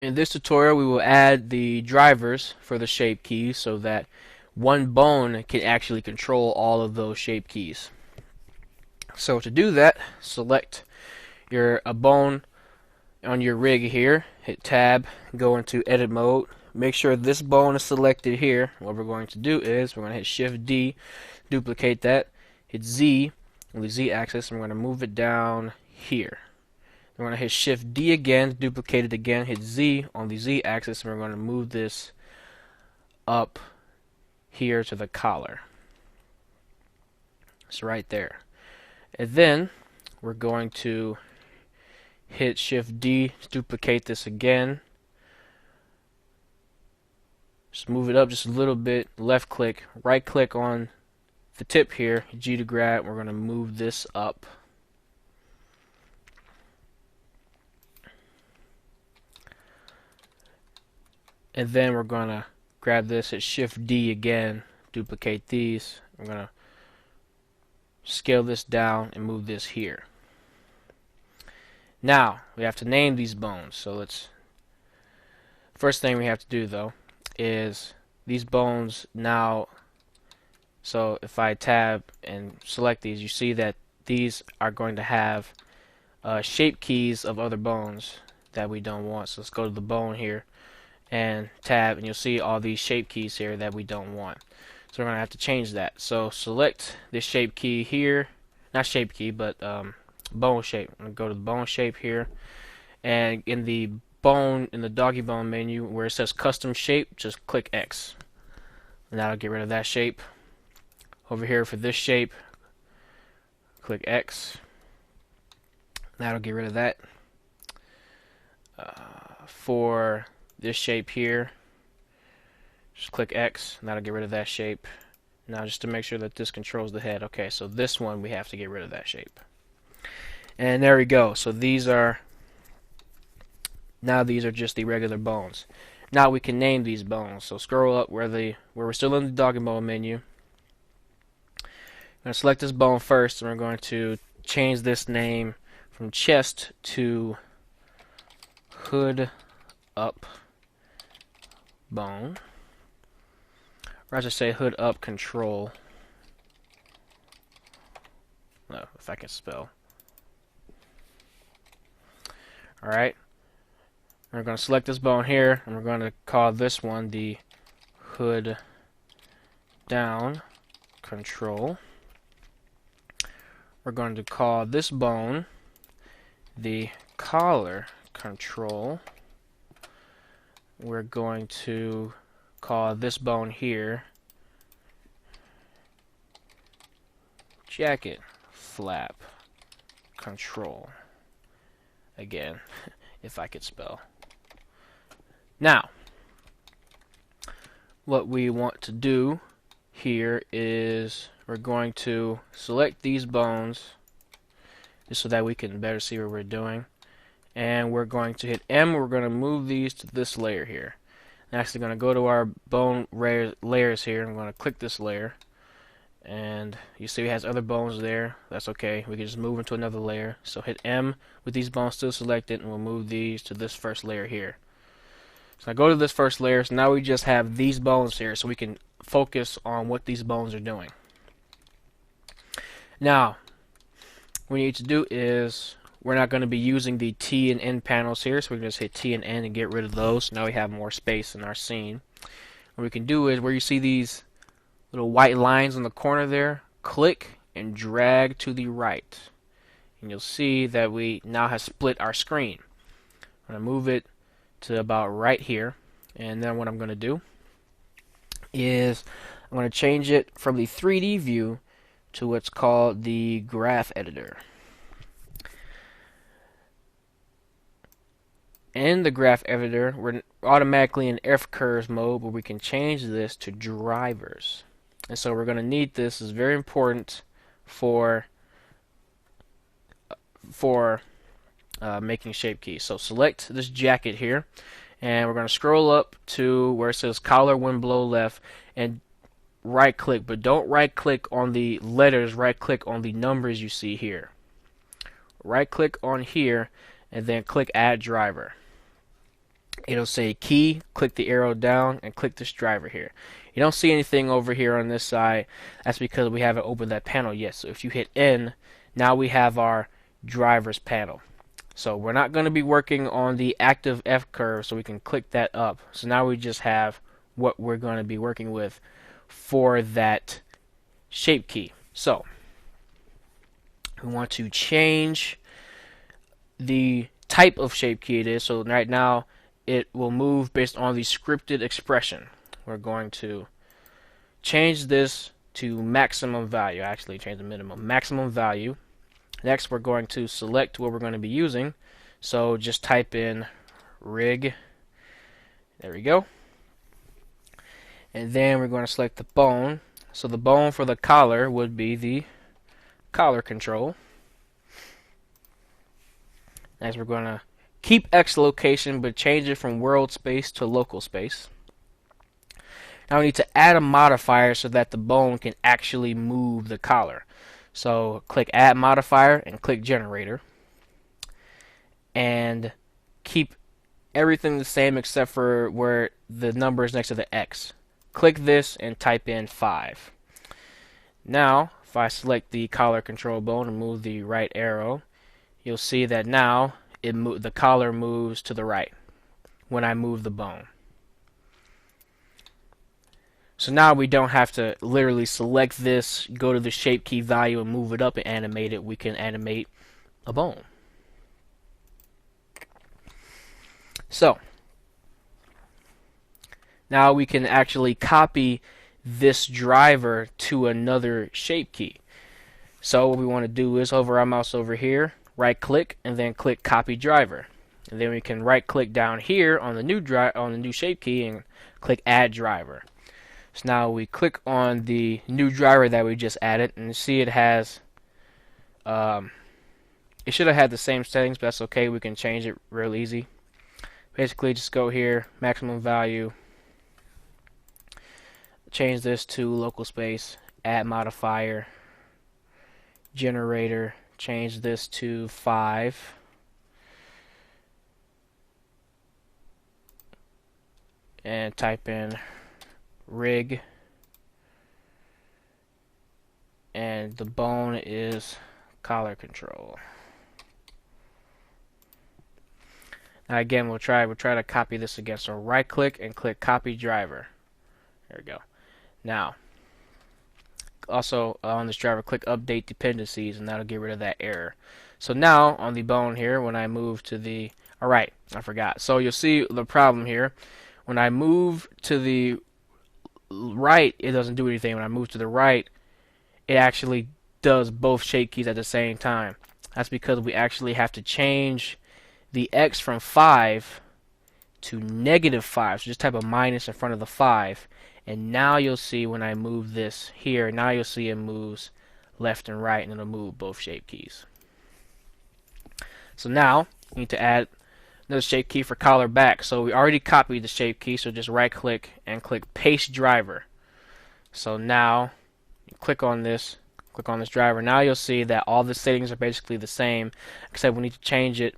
In this tutorial, we will add the drivers for the shape keys so that one bone can actually control all of those shape keys. So to do that, select a bone on your rig here, hit tab, go into edit mode, make sure this bone is selected here. What we're going to do is we're going to hit shift D, duplicate that, hit Z on the Z axis, and we're going to move it down here. We're going to hit shift D again, duplicate it again, hit Z on the Z axis, and we're going to move this up here to the collar. It's right there. And then we're going to hit shift D, duplicate this again. Just move it up just a little bit, left click, right click on the tip here, G to grab. We're going to move this up. And then we're going to grab this, hit shift D again, duplicate these. We're going to scale this down and move this here. Now we have to name these bones. So first thing we have to do though is these bones now. So if I tab and select these, you see that these are going to have shape keys of other bones that we don't want. So let's go to the bone here and tab, and you'll see all these shape keys here that we don't want. So we're going to have to change that. So select this shape key here, not shape key, but bone shape. I'm going to go to the bone shape here, and in the doggy bone menu where it says custom shape, just click X, and that'll get rid of that shape. Over here for this shape, click X, that'll get rid of that. For this shape here, just click X, and that'll get rid of that shape. Now just to make sure that this controls the head. Okay, so this one we have to get rid of that shape. And there we go. So these are just the regular bones. Now we can name these bones. So scroll up where we're still in the doggy bone menu. I'm going to select this bone first, and we're going to change this name from chest to hood up bone. Or I should say hood up control. No, if I can spell. Alright. We're going to select this bone here, and we're going to call this one the hood down control. We're going to call this bone the collar control. We're going to call this bone here jacket flap control. Again, if I could spell. Now, what we want to do here is we're going to select these bones just so that we can better see what we're doing, and we're going to hit M. We're going to move these to this layer here. I'm actually going to go to our bone layers here. I'm going to click this layer, and you see it has other bones there. That's okay. We can just move into another layer. So hit M with these bones still selected, and we'll move these to this first layer here. So I go to this first layer. So now we just have these bones here, so we can focus on what these bones are doing. Now, what we need to do is we're not going to be using the T and N panels here, so we can just hit T and N and get rid of those. Now we have more space in our scene. What we can do is where you see these little white lines in the corner there, click and drag to the right. And you'll see that we now have split our screen. I'm going to move it to about right here. And then what I'm going to do is I'm going to change it from the 3D view to what's called the graph editor. In the graph editor, we're automatically in F curves mode, where we can change this to drivers. And so we're going to need this. It's very important for making shape keys. So select this jacket here, and we're going to scroll up to where it says collar when below left, and right click, but don't right click on the letters, right click on the numbers you see here. Right click on here and then click add driver. it'll say key, click the arrow down, and click this driver here. You don't see anything over here on this side. That's because we haven't opened that panel yet. So if you hit N, now we have our drivers panel. So we're not going to be working on the active F curve, so we can click that up. So now we just have what we're going to be working with for that shape key. So we want to change the type of shape key it is. So right now it will move based on the scripted expression. We're going to change this to maximum value. Actually, change the minimum. Maximum value. Next, we're going to select what we're going to be using. So just type in rig. There we go. And then we're going to select the bone. So the bone for the collar would be the collar control. Next, we're going to keep X location, but change it from world space to local space. Now we need to add a modifier so that the bone can actually move the collar. So click add modifier and click generator. And keep everything the same except for where the number is next to the X. Click this and type in 5. Now, if I select the collar control bone and move the right arrow, you'll see that now the collar moves to the right when I move the bone. So now we don't have to literally select this, go to the shape key value and move it up and animate it. We can animate a bone. So now we can actually copy this driver to another shape key. So what we want to do is hover our mouse over here, right click, and then click copy driver. And then we can right click down here on the new shape key and click add driver. So now we click on the new driver that we just added, and you see it has it should have had the same settings, but that's okay. We can change it real easy. Basically, just go here, maximum value, change this to local space, add modifier, generator, change this to 5. And type in rig, and the bone is collar control. Now again, we'll try to copy this again. So right click and click copy driver. There we go. Now also on this driver, click update dependencies, and that'll get rid of that error. So now on the bone here, when I move to the alright, I forgot. So you'll see the problem here. When I move to the right, it doesn't do anything. When I move to the right, it actually does both shape keys at the same time. That's because we actually have to change the X from 5 to -5. So just type a minus in front of the 5. And now you'll see when I move this here, now you'll see it moves left and right, and it'll move both shape keys. So now you need to add another shape key for collar back. So we already copied the shape key, so just right click and click paste driver. So now you click on this driver. Now you'll see that all the settings are basically the same, except we need to change it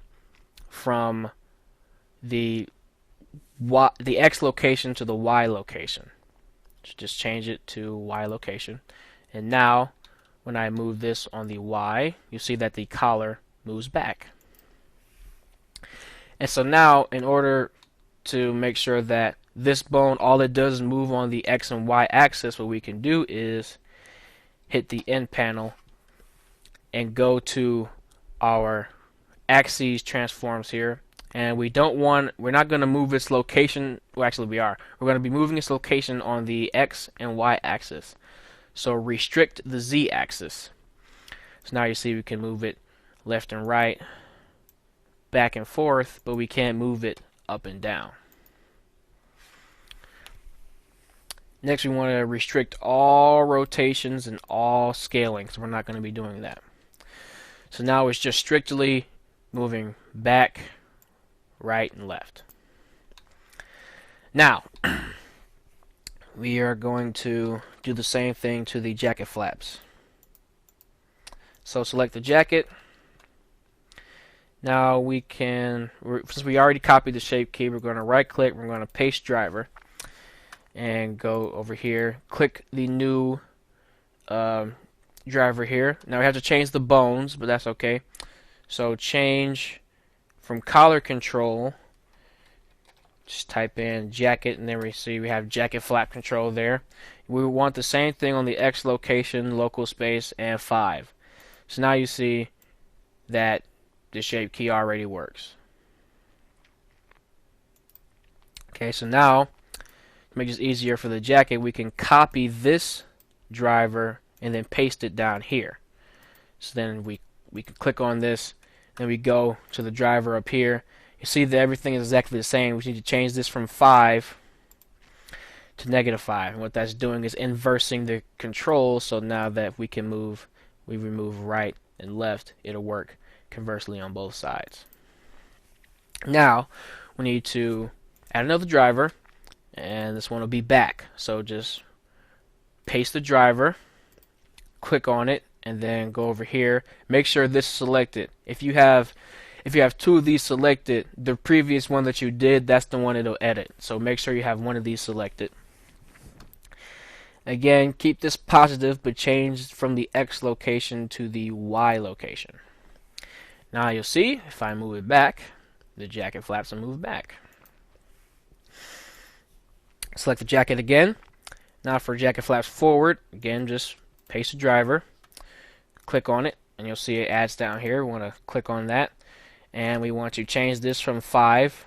from the X location to the Y location. So just change it to Y location. And now when I move this on the Y, you see that the collar moves back. And so now, in order to make sure that this bone, all it does is move on the X and Y axis, what we can do is hit the end panel and go to our axes transforms here. And we're not going to move its location. Well, actually we are. We're going to be moving its location on the X and Y axis. So restrict the Z axis. So now you see we can move it left and right, back and forth, but we can't move it up and down. Next, we want to restrict all rotations and all scaling, so we're not going to be doing that. So now it's just strictly moving back, right, and left. Now, we are going to do the same thing to the jacket flaps. So select the jacket. Now we can, since we already copied the shape key, we're going to right click, we're going to paste driver, and go over here, click the new driver here. Now we have to change the bones, but that's okay. So change from collar control, just type in jacket, and then we see we have jacket flap control there. We want the same thing on the X location, local space, and 5. So now you see that the shape key already works. Okay, so now to make this easier for the jacket, we can copy this driver and then paste it down here. So then we can click on this, then we go to the driver up here. You see that everything is exactly the same. We need to change this from 5 to -5. And what that's doing is inversing the control, so now that we remove right and left, it'll work conversely on both sides. Now we need to add another driver, and this one will be back. So just paste the driver, click on it, and then go over here. Make sure this is selected. If you have 2 of these selected, the previous one that you did, that's the one it'll edit. So make sure you have one of these selected. Again, keep this positive, but change from the X location to the Y location. Now you'll see, if I move it back, the jacket flaps will move back. Select the jacket again. Now for jacket flaps forward, again, just paste the driver, click on it, and you'll see it adds down here. We want to click on that, and we want to change this from 5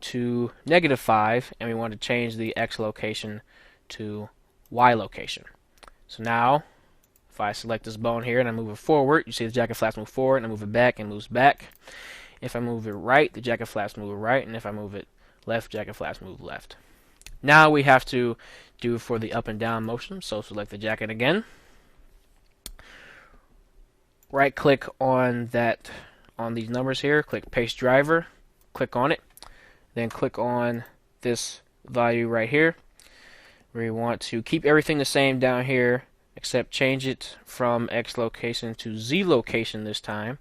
to -5, and we want to change the X location to Y location. So now if I select this bone here and I move it forward, you see the jacket flaps move forward, and I move it back, and moves back. If I move it right, the jacket flaps move right, and if I move it left, jacket flaps move left. Now we have to do for the up and down motion. So select the jacket again, right click on these numbers here, click paste driver, click on it, then click on this value right here. We want to keep everything the same down here, except change it from X location to Z location this time.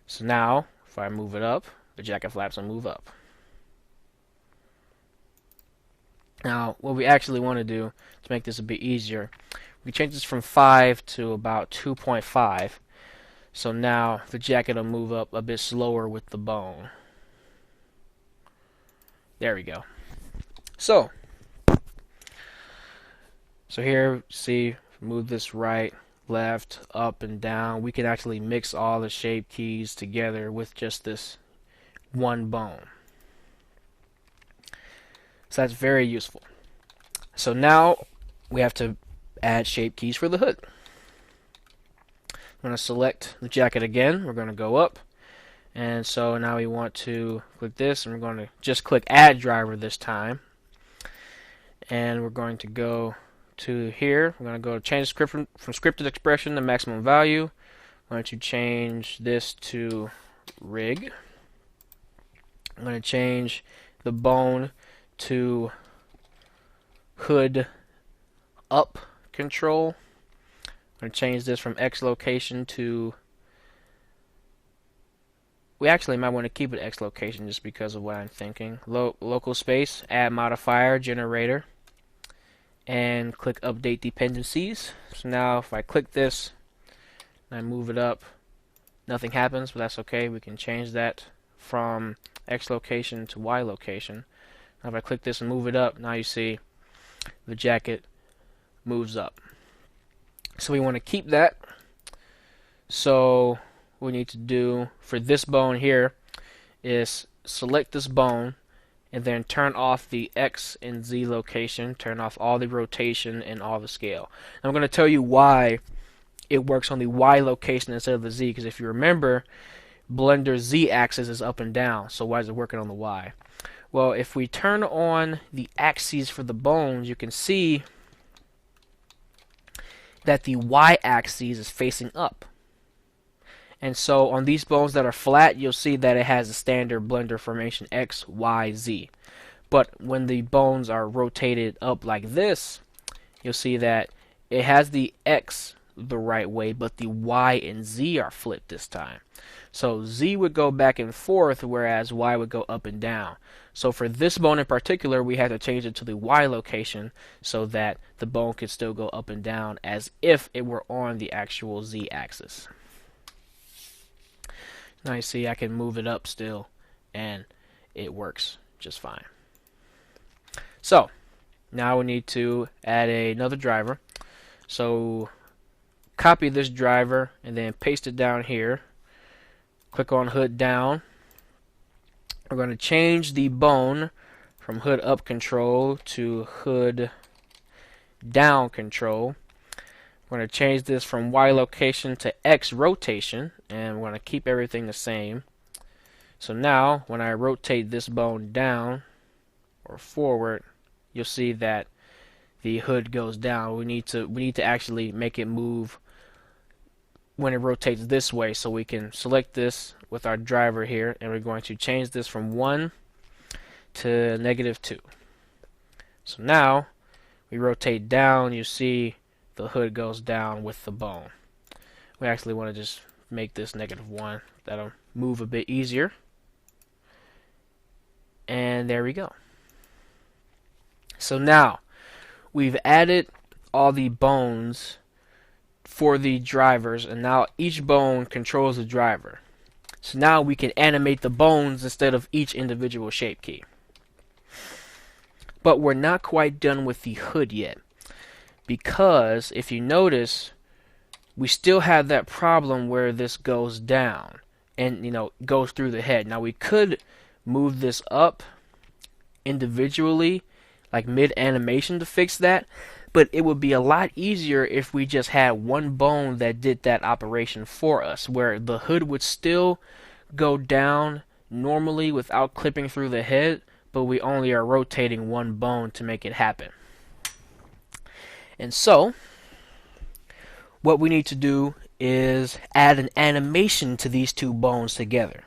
So now if I move it up, the jacket flaps will move up. Now what we actually want to do to make this a bit easier, we change this from 5 to about 2.5. So now the jacket will move up a bit slower with the bone. There we go. So here, see, move this right, left, up, and down. We can actually mix all the shape keys together with just this one bone. So that's very useful. So now we have to add shape keys for the hood. I'm going to select the jacket again. We're going to go up. And so now we want to click this, and we're going to just click add driver this time. And we're going to go to here. We're going to go to change script from scripted expression to maximum value. I'm going to change this to rig. I'm going to change the bone to hood up control. I'm going to change this from X location to, we actually might want to keep it X location just because of what I'm thinking. Local space, add modifier, generator, and click update dependencies. So now if I click this and I move it up, nothing happens, but that's okay. We can change that from X location to Y location. Now if I click this and move it up, now you see the jacket moves up. So we want to keep that. So what we need to do for this bone here is select this bone and then turn off the X and Z location, turn off all the rotation and all the scale. And I'm going to tell you why it works on the Y location instead of the Z, because if you remember, Blender's Z axis is up and down, so why is it working on the Y? Well, if we turn on the axes for the bones, you can see that the Y axis is facing up. And so on these bones that are flat, you'll see that it has a standard Blender formation X, Y, Z. But when the bones are rotated up like this, you'll see that it has the X the right way, but the Y and Z are flipped this time. So Z would go back and forth, whereas Y would go up and down. So for this bone in particular, we had to change it to the Y location so that the bone could still go up and down as if it were on the actual Z axis. Now you see I can move it up still, and it works just fine. So now we need to add another driver. So copy this driver and then paste it down here. Click on hood down. We're going to change the bone from hood up control to hood down control. We're going to change this from Y location to X rotation, and we're going to keep everything the same. So now when I rotate this bone down or forward, you'll see that the hood goes down. We need to actually make it move when it rotates this way, so we can select this with our driver here, and we're going to change this from 1 to -2. So now we rotate down, you see the hood goes down with the bone. We actually want to just make this -1. That'll move a bit easier. And there we go. So now we've added all the bones for the drivers, and now each bone controls the driver. So now we can animate the bones instead of each individual shape key. But we're not quite done with the hood yet, because if you notice, we still have that problem where this goes down and goes through the head. Now we could move this up individually, like mid animation, to fix that, but it would be a lot easier if we just had one bone that did that operation for us, where the hood would still go down normally without clipping through the head, but we only are rotating one bone to make it happen. And so what we need to do is add an animation to these two bones together.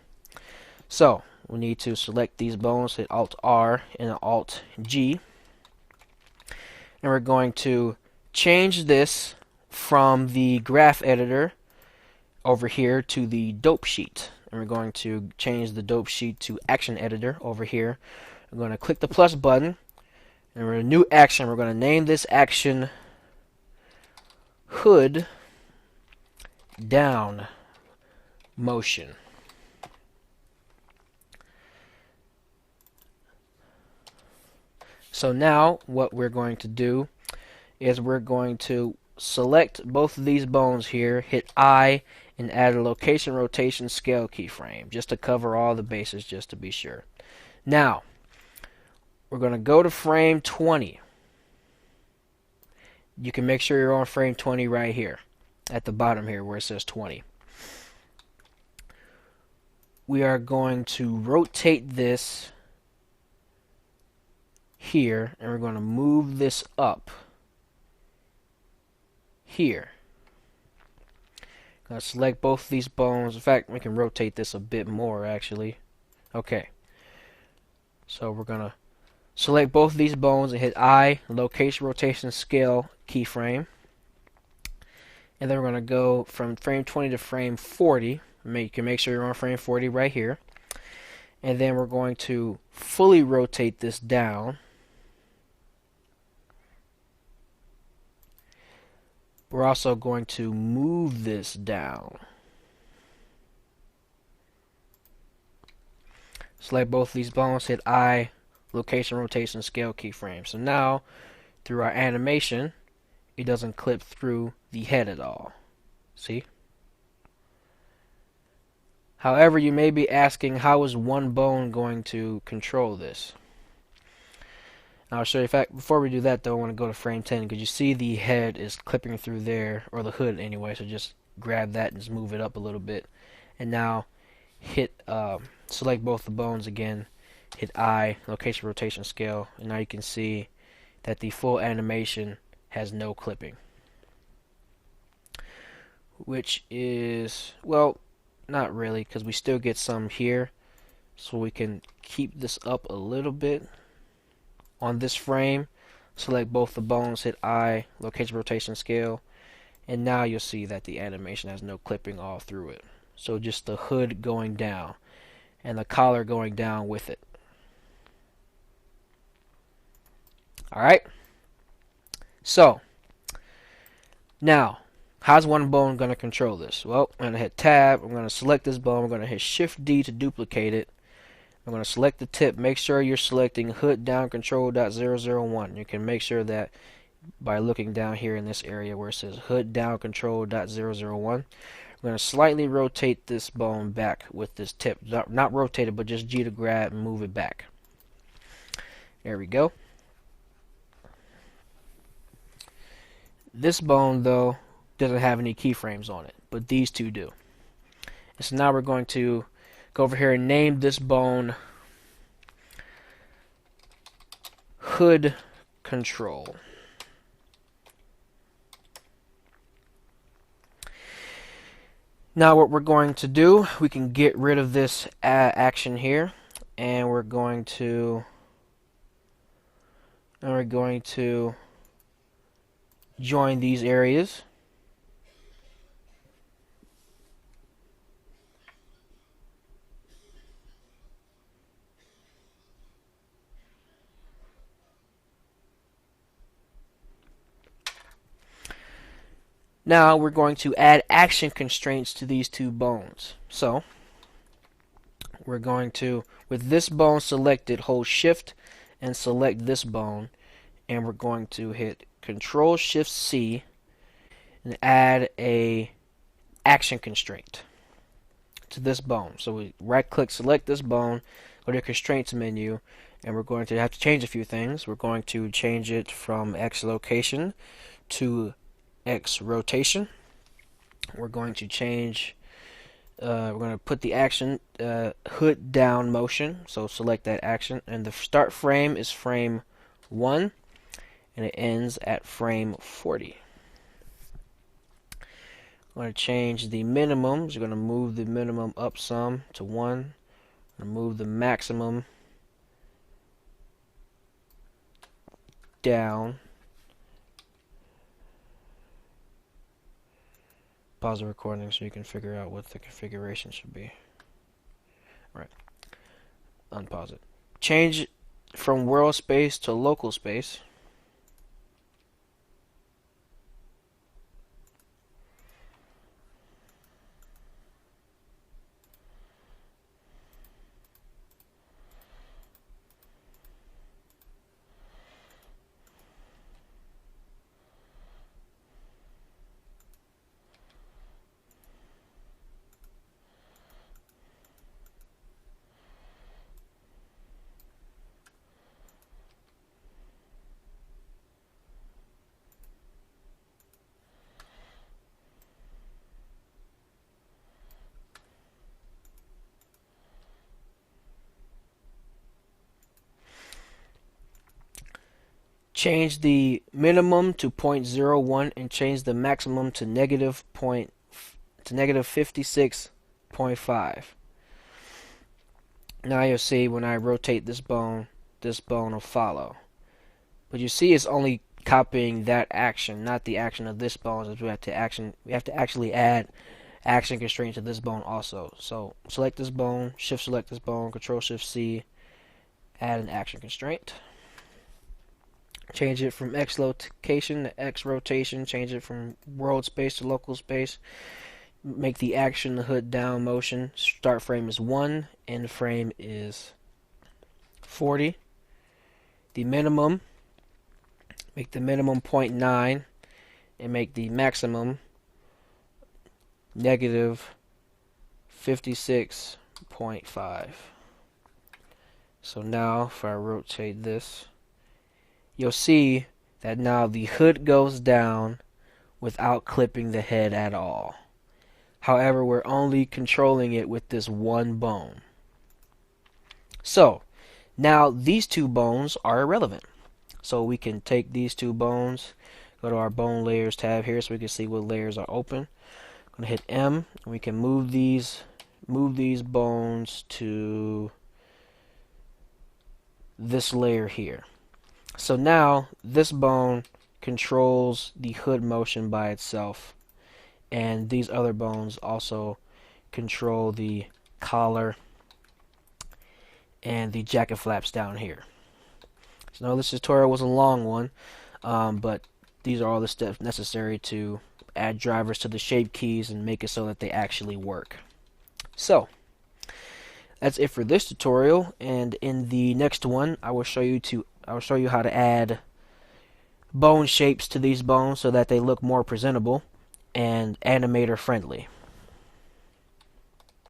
So we need to select these bones, hit Alt R and Alt G, and we're going to change this from the graph editor over here to the dope sheet, and we're going to change the dope sheet to action editor over here. I'm going to click the plus button, and we're in a new action. We're going to name this action hood down motion. So now what we're going to do is we're going to select both of these bones here, hit I, and add a location rotation scale keyframe just to cover all the bases, just to be sure. Now we're going to go to frame 20. You can make sure you're on frame 20 right here at the bottom here where it says 20. We are going to rotate this here, and we're going to move this up here. Going to select both of these bones. In fact, we can rotate this a bit more actually. Okay. So we're going to select both of these bones and hit I, location rotation scale keyframe. And then we're going to go from frame 20 to frame 40. You can make sure you're on frame 40 right here. And then we're going to fully rotate this down. We're also going to move this down. Select both of these bones, hit I, location rotation scale keyframe. So now, through our animation, it doesn't clip through the head at all. See? However, you may be asking, how is one bone going to control this? I'll show you. In fact, before we do that though, I want to go to frame 10, because you see the head is clipping through there, or the hood anyway, so just grab that and just move it up a little bit. And now hit select both the bones again, hit I, location rotation scale, and now you can see that the full animation has no clipping, which is, well, not really, because we still get some here, so we can keep this up a little bit. On this frame, select both the bones, hit I, location rotation scale, and now you'll see that the animation has no clipping all through it. So just the hood going down and the collar going down with it. Alright, so now how's one bone going to control this? Well, I'm going to hit tab, I'm going to select this bone, I'm going to hit shift D to duplicate it. I'm going to select the tip. Make sure you're selecting hood down control.001. You can make sure that by looking down here in this area where it says hood down control.001. I'm going to slightly rotate this bone back with this tip. Not rotate it, but just G to grab and move it back. There we go. This bone, though, doesn't have any keyframes on it, but these two do. And so now we're going to go over here and name this bone hood control. Now what we're going to do, we can get rid of this action here, and we're going to join these areas. Now we're going to add action constraints to these two bones. So we're going to, with this bone selected, hold shift and select this bone, and we're going to hit Control Shift C and add a action constraint to this bone. So we right click, select this bone, go to constraints menu, and we're going to have to change a few things. We're going to change it from X location to X rotation. We're going to change, we're going to put the action hood down motion, so select that action, and the start frame is frame 1 and it ends at frame 40. I'm going to change the minimums. We're going to move the minimum up some to 1 and move the maximum down. Pause the recording so you can figure out what the configuration should be. All right. Unpause it. Change from world space to local space. Change the minimum to 0.01 and change the maximum to negative 56.5. Now you'll see when I rotate this bone will follow. But you see it's only copying that action, not the action of this bone. So we have to actually add action constraint to this bone also. So select this bone, shift select this bone, Control Shift C, add an action constraint. Change it from X location to X rotation. Change it from world space to local space. Make the action the hood down motion. Start frame is 1. End frame is 40. The minimum, make the minimum 0.9 and make the maximum negative 56.5. So now if I rotate this, you'll see that now the hood goes down without clipping the head at all. However, we're only controlling it with this one bone. So now these two bones are irrelevant. So we can take these two bones, go to our bone layers tab here so we can see what layers are open. I'm going to hit M, and we can move these bones to this layer here. So now this bone controls the hood motion by itself and these other bones also control the collar and the jacket flaps down here. So now this tutorial was a long one, but these are all the steps necessary to add drivers to the shape keys and make it so that they actually work. So that's it for this tutorial, and in the next one I will show you how to add bone shapes to these bones so that they look more presentable and animator friendly.